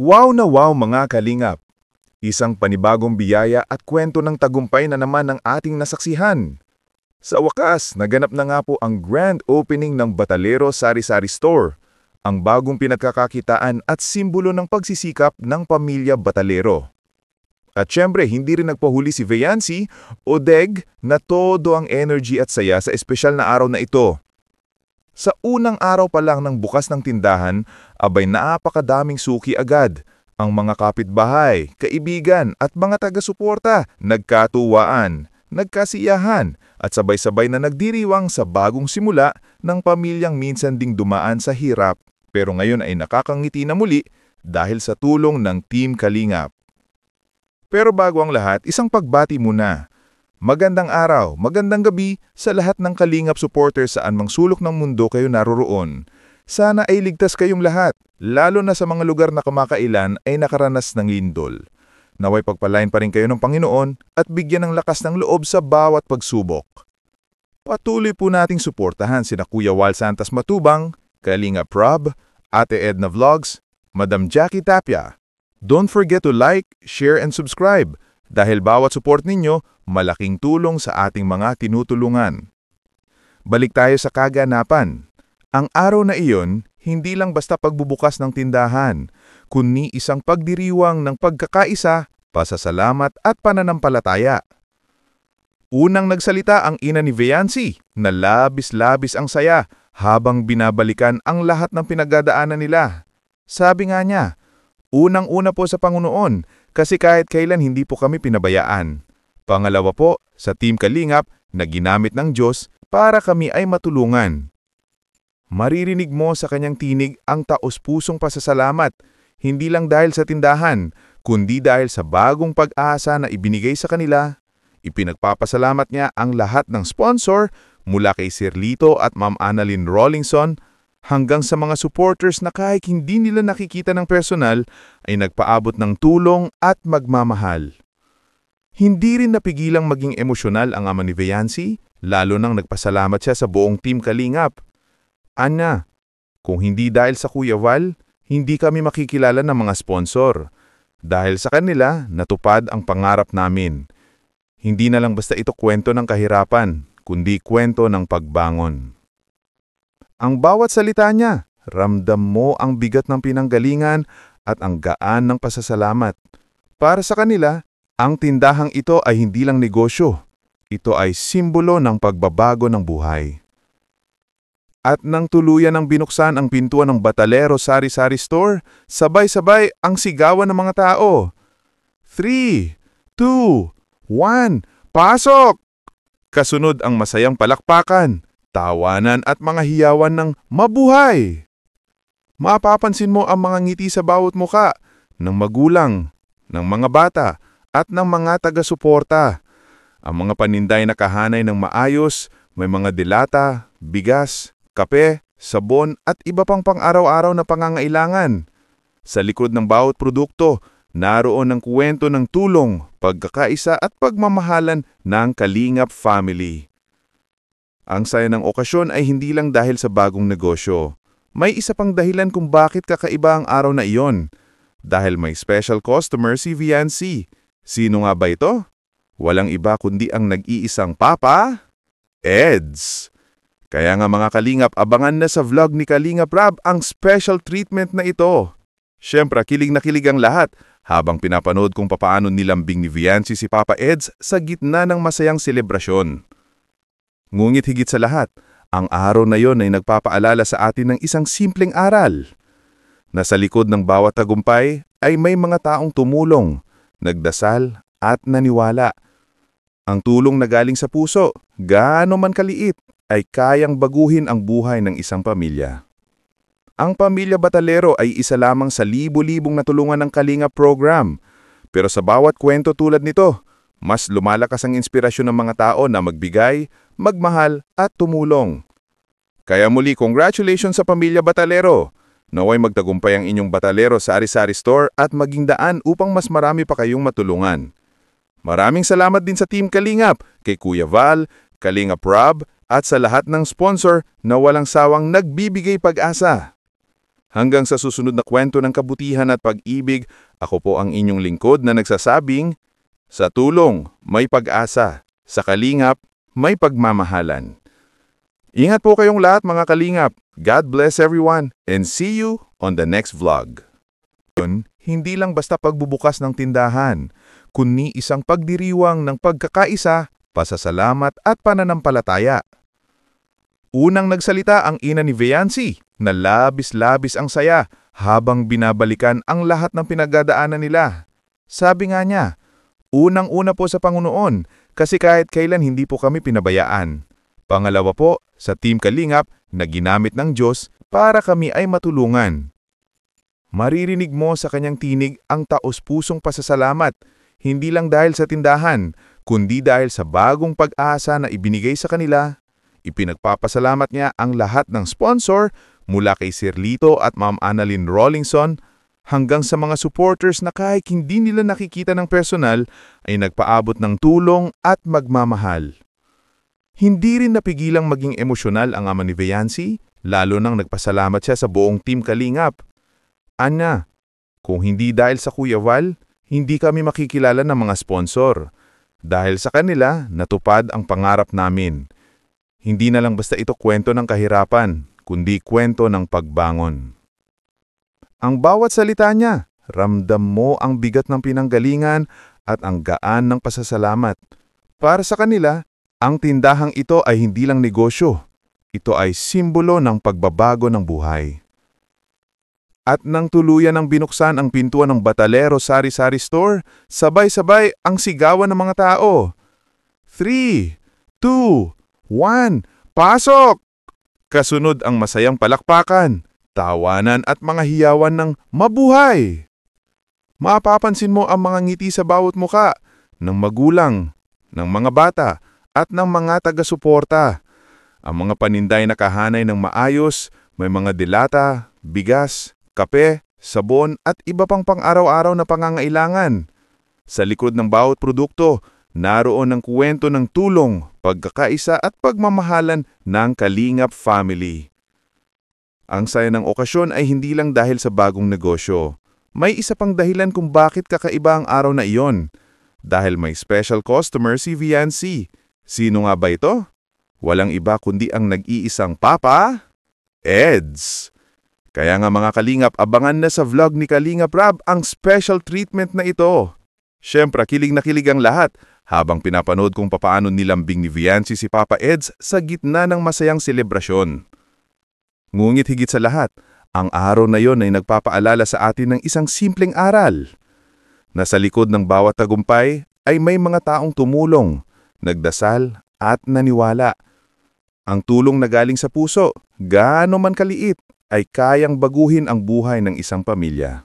Wow na wow mga kalingap! Isang panibagong biyaya at kwento ng tagumpay na naman ang ating nasaksihan. Sa wakas, naganap na nga po ang grand opening ng Batalero Sari-Sari Store, ang bagong pinagkakakitaan at simbolo ng pagsisikap ng pamilya Batalero. At syempre, hindi rin nagpahuli si Viancy o Deg na todo ang energy at saya sa espesyal na araw na ito. Sa unang araw pa lang ng bukas ng tindahan, abay napakadaming suki agad. Ang mga kapitbahay, kaibigan at mga taga-suporta nagkatuwaan, nagkasiyahan at sabay-sabay na nagdiriwang sa bagong simula ng pamilyang minsan ding dumaan sa hirap pero ngayon ay nakakangiti na muli dahil sa tulong ng Team Kalingap. Pero bago ang lahat, isang pagbati muna. Magandang araw, magandang gabi sa lahat ng Kalingap supporters saan mang sulok ng mundo kayo naroroon. Sana ay ligtas kayong lahat, lalo na sa mga lugar na kamakailan ay nakaranas ng lindol. Naway pagpalain pa rin kayo ng Panginoon at bigyan ng lakas ng loob sa bawat pagsubok. Patuloy po nating suportahan sina Kuya Wal Santas Matubang, Kalingap Rob, Ate Edna Vlogs, Madam Jackie Tapia. Don't forget to like, share and subscribe dahil bawat support ninyo malaking tulong sa ating mga tinutulungan. Balik tayo sa kaganapan. Ang araw na iyon, hindi lang basta pagbubukas ng tindahan, kundi isang pagdiriwang ng pagkakaisa, pasasalamat at pananampalataya. Unang nagsalita ang ina ni Viancy na labis-labis ang saya habang binabalikan ang lahat ng pinagdadaanan nila. Sabi nga niya, unang-una po sa Panginoon kasi kahit kailan hindi po kami pinabayaan. Pangalawa po sa Team Kalingap na ginamit ng Diyos para kami ay matulungan. Maririnig mo sa kanyang tinig ang taos-pusong pasasalamat, hindi lang dahil sa tindahan, kundi dahil sa bagong pag-asa na ibinigay sa kanila. Ipinagpapasalamat niya ang lahat ng sponsor mula kay Sir Lito at Ma'am Annalyn Rawlingson hanggang sa mga supporters na kahit hindi nila nakikita ng personal ay nagpaabot ng tulong at magmamahal. Hindi rin napigilang maging emosyonal ang ama ni Viancy, lalo nang nagpasalamat siya sa buong Team Kalingap. Ana, kung hindi dahil sa Kuya Val, hindi kami makikilala ng mga sponsor. Dahil sa kanila, natupad ang pangarap namin. Hindi na lang basta ito kwento ng kahirapan, kundi kwento ng pagbangon. Ang bawat salita niya, ramdam mo ang bigat ng pinanggalingan at ang gaan ng pasasalamat. Para sa kanila, ang tindahang ito ay hindi lang negosyo. Ito ay simbolo ng pagbabago ng buhay. At nang tuluyan ng binuksan ang pintuan ng Batalero Sari-Sari Store, sabay-sabay ang sigawan ng mga tao. 3, 2, 1, pasok! Kasunod ang masayang palakpakan, tawanan at mga hiyawan ng mabuhay. Mapapansin mo ang mga ngiti sa bawat muka ng magulang, ng mga bata at ng mga taga-suporta. Ang mga paninday na kahanay ng maayos, may mga dilata, bigas, kape, sabon at iba pang pang-araw-araw na pangangailangan. Sa likod ng bawat produkto, naroon ang kwento ng tulong, pagkakaisa at pagmamahalan ng Kalingap family. Ang saya ng okasyon ay hindi lang dahil sa bagong negosyo. May isa pang dahilan kung bakit kakaiba ang araw na iyon. Dahil may special customer si Viancy. Sino nga ba ito? Walang iba kundi ang nag-iisang Papa, Eds. Kaya nga mga Kalingap, abangan na sa vlog ni Kalingap Rob ang special treatment na ito. Siyempre, kilig na kilig ang lahat habang pinapanood kung papaano nilambing ni Viancy si Papa Eds sa gitna ng masayang selebrasyon. Ngunit higit sa lahat, ang araw na yon ay nagpapaalala sa atin ng isang simpleng aral. Na sa likod ng bawat tagumpay ay may mga taong tumulong, nagdasal at naniwala. Ang tulong na galing sa puso, gaano man kaliit, ay kayang baguhin ang buhay ng isang pamilya. Ang pamilya Batalero ay isa lamang sa libo-libong natulungan ng Kalingap program. Pero sa bawat kwento tulad nito, mas lumalakas ang inspirasyon ng mga tao na magbigay, magmahal at tumulong. Kaya muli, congratulations sa pamilya Batalero! Naway magtagumpay ang inyong Batalero Sari-Sari Store at maging daan upang mas marami pa kayong matulungan. Maraming salamat din sa Team Kalingap, kay Kuya Val, Kalingap Rob, at sa lahat ng sponsor na walang sawang nagbibigay pag-asa. Hanggang sa susunod na kwento ng kabutihan at pag-ibig, ako po ang inyong lingkod na nagsasabing, sa tulong, may pag-asa. Sa kalingap, may pagmamahalan. Ingat po kayong lahat mga kalingap. God bless everyone and see you on the next vlog. Hindi lang basta pagbubukas ng tindahan, kundi isang pagdiriwang ng pagkakaisa, pasasalamat at pananampalataya. Unang nagsalita ang ina ni Viancy na labis-labis ang saya habang binabalikan ang lahat ng pinagdadaanan nila. Sabi nga niya, unang-una po sa Panginoon kasi kahit kailan hindi po kami pinabayaan. Pangalawa po, sa Team Kalingap na ginamit ng Diyos para kami ay matulungan. Maririnig mo sa kanyang tinig ang taos-pusong pasasalamat, hindi lang dahil sa tindahan, kundi dahil sa bagong pag-asa na ibinigay sa kanila. Ipinagpapasalamat niya ang lahat ng sponsor mula kay Sir Lito at Ma'am Annalyn Rawlingson hanggang sa mga supporters na kahit hindi nila nakikita ng personal ay nagpaabot ng tulong at magmamahal. Hindi rin napigilang maging emosyonal ang ama ni Viancy, lalo nang nagpasalamat siya sa buong Team Kalingap. Ana, kung hindi dahil sa Kuya Val, hindi kami makikilala ng mga sponsor. Dahil sa kanila, natupad ang pangarap namin. Hindi na lang basta ito kwento ng kahirapan, kundi kwento ng pagbangon. Ang bawat salita niya, ramdam mo ang bigat ng pinanggalingan at ang gaan ng pasasalamat. Para sa kanila, ang tindahang ito ay hindi lang negosyo. Ito ay simbolo ng pagbabago ng buhay. At nang tuluyan ng binuksan ang pintuan ng Batalero Sari-Sari Store, sabay-sabay ang sigawan ng mga tao. 3, 2, 1, pasok! Kasunod ang masayang palakpakan, tawanan at mga hiyawan ng mabuhay. Mapapansin mo ang mga ngiti sa bawat muka ng magulang, ng mga bata at ng mga taga-suporta. Ang mga paninday nakahanay ng maayos, may mga dilata, bigas, kape, sabon at iba pang pang-araw-araw na pangangailangan. Sa likod ng bawat produkto, naroon ang kwento ng tulong, pagkakaisa at pagmamahalan ng Kalingap family. Ang saya ng okasyon ay hindi lang dahil sa bagong negosyo. May isa pang dahilan kung bakit kakaiba ang araw na iyon. Dahil may special customer si Viancy. Sino nga ba ito? Walang iba kundi ang nag-iisang Papa, Eds. Kaya nga mga Kalingap, abangan na sa vlog ni Kalingap Rab ang special treatment na ito. Siyempre, kilig na kilig ang lahat habang pinapanood kung papaano nilambing ni Viancy si Papa Eds sa gitna ng masayang selebrasyon. Ngunit higit sa lahat, ang araw na yon ay nagpapaalala sa atin ng isang simpleng aral. Na sa likod ng bawat tagumpay ay may mga taong tumulong, nagdasal at naniwala. Ang tulong na galing sa puso, gaano man kaliit, ay kayang baguhin ang buhay ng isang pamilya.